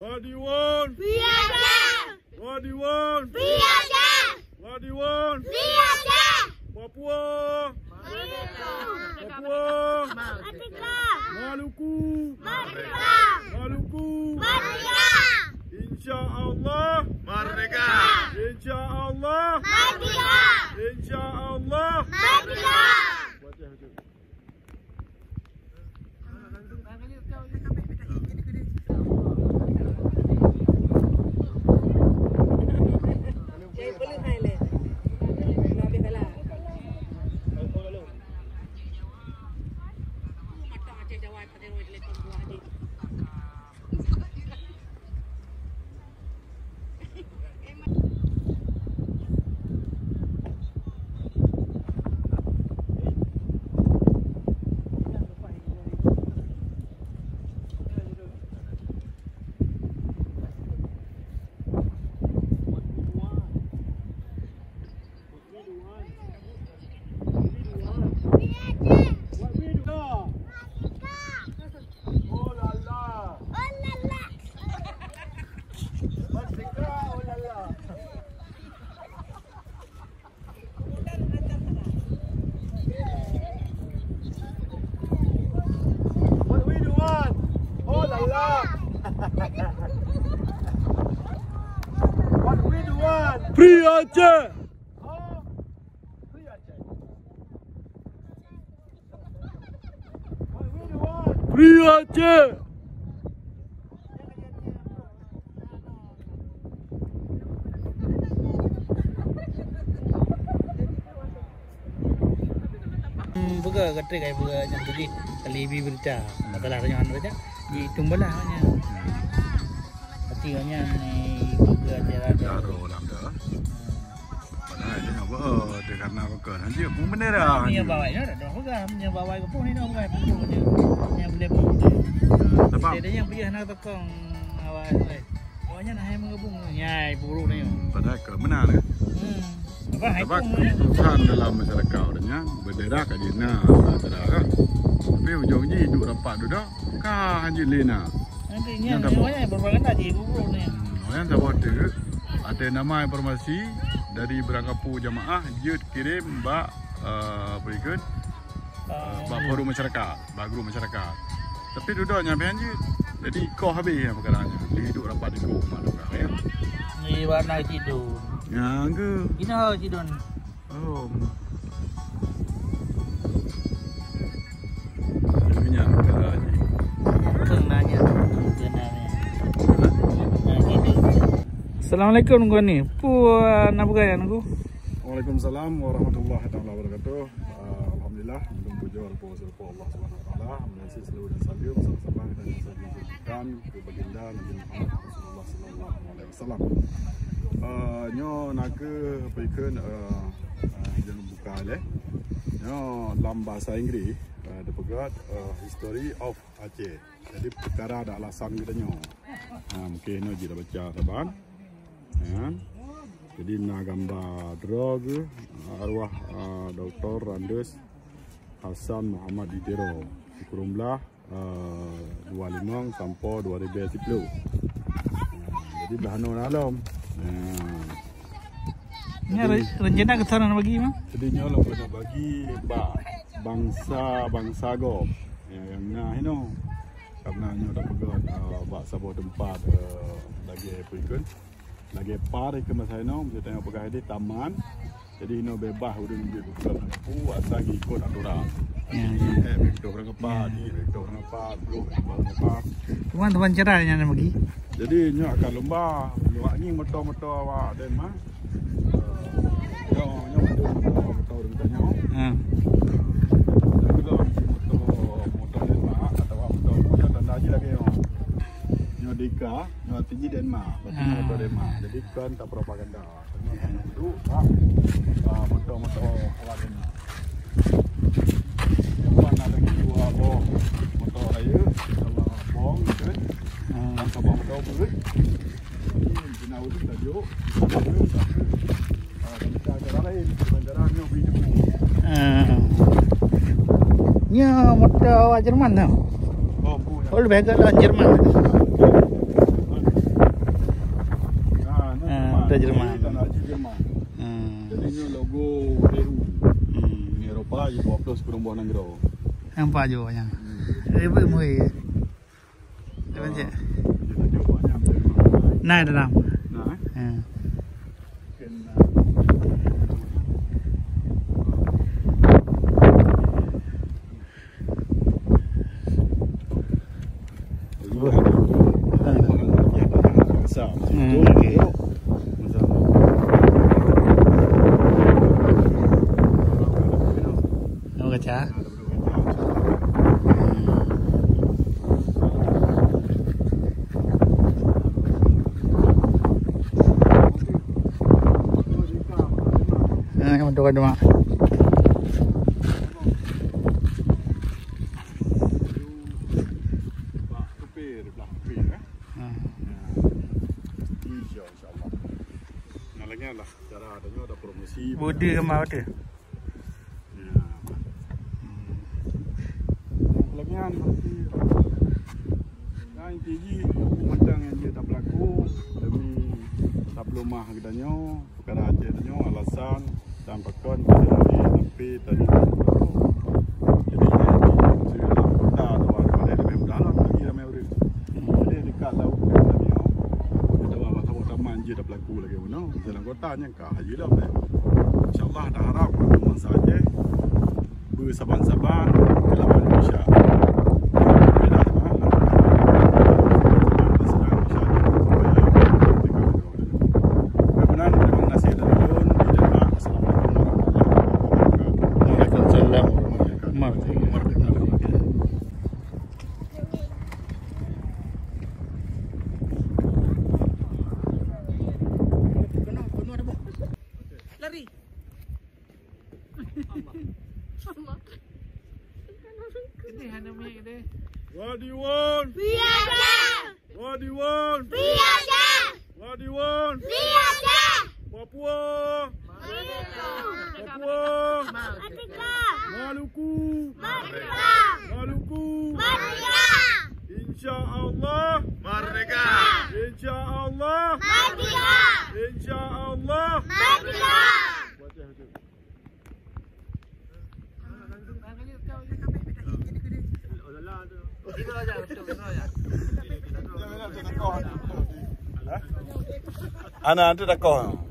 What do you want? Viajar! What do you want? Viajar! What do you want? Viajar! Papua, Merdeka! Papua, Merdeka! Maluku, Merdeka! Maluku, Merdeka! InsyaAllah, Merdeka! InsyaAllah, Merdeka! InsyaAllah. Merdeka! Free Aceh! Free Aceh! Buka ketik ay buka yang tadi kalibi berita masalah renyahan saja di tumbalah hanya artinya ni buka cara Jaro lam dah. Padahal dia apa? Dia karena apa? Nanti pun benar dah. ni bawa ni dah buka punya bawa ke pun ni dah buka pun yang boleh pun Nampak? dia yang pergi nak tekong awal awalnya nak hai mengabung nyai buru ni Padahal ke mana ni? apa hai Sebab pun keputusan dalam masyarakat adanya bendera kat Jina ada kan. Tapi ujung-ujung hidup rapat duduk kah Haji Lena. nantinya awalnya berpakaian tadi buru ni Orang tak water ada nama informasi dari berangkapu jamaah dia kirim bak berikut bak forum masyarakat, bak grup masyarakat. Tapi duduk nyampe anjir. Jadi kau habis yang perkaranya. Dia hidup rapat di grup mak duduk ya. ni warna cidun Ya ke? ini hal cidun Oh. Punya ke Haji. kenanya Assalamualaikum tuan ni. Nak bergaya aku. Waalaikumsalam warahmatullahi taala wabarakatuh. Alhamdulillah, puja Allah Subhanahu wa taala, mengasih seluruh dan salam bersama dan salam ke baginda Nabi Muhammad Rasulullah sallallahu alaihi wasallam. Nyo nak ke perikun jangan buka leh. Nyo dalam bahasa Inggeris ada pegat history of Aceh. Jadi perkara ada alasan kita nyo. Mungkin nyo je dah baca taban. Ya. Jadi nak gambar drog arwah Dr. Randes Hasan Muhammad Idero kurumlah 25 sampai 2010. Jadi belahano alam. Ni rencana ke sana nak bagi mah? Jadi nyolong kena bagi bangsa go. Yang nah ini karena nyo dah pegat bak sebuah tempat lagi perikun. Lagi par ke masa ini, kita tengok pegawai di taman. Jadi ini bebas udah lebih bukan. Asal ikut aturan. Vektor orang apa, di vektor orang apa, belum orang apa. Tuan caranya nak bagi. Jadi ini akan lomba. Awak ni motor-motor awak dan mah. Nyo motor rentanya. Motor dan mah atau motor tanda aja lagi. Dika, nyo tinggi Denmark, motor Denmark. Jadi kan tak propaganda. Dulu motor-motor awak Denmark. Depan ada dua bong motor raya, sama bong kan. Sama motor berat. Ini jenau itu tajuk. Kita ada lain, bandara nyo video. Nya motor awak Jerman tau. Oh, Oh lebih agak lah Jerman. Jerman. Tanah haji Jerman. Jadi ini logo EU. Ini Eropah je 12 buah negara. Nampak je banyak. Ribet mui. Macam je. Kita jumpa banyak Jerman. Naik dalam. Nah, Okey. Nak kaca. Yang tu ada mak. Budi ke mau tu? Lagian berarti yang tinggi memandang yang dia tak berlaku demi tak pelumah katanya perkara aja katanya alasan dan pakon tapi tadi jadi sudah kota atau ada lebih mudah lah bagi ramai orang jadi dekat laut katanya ada apa taman je tak berlaku lagi mana dalam kota nya kah haji lah insyaallah dah harap teman saja bersabar-sabar dalam Indonesia. Lari. What do you want? Priaja. What do you want? Priaja. What do you want? Priaja. Papua, Papua, Merdeka. Maluku, Merdeka. Maluku, Merdeka. InsyaAllah, Merdeka. InsyaAllah, Merdeka. InsyaAllah. Merdeka. Anak tu dah kau.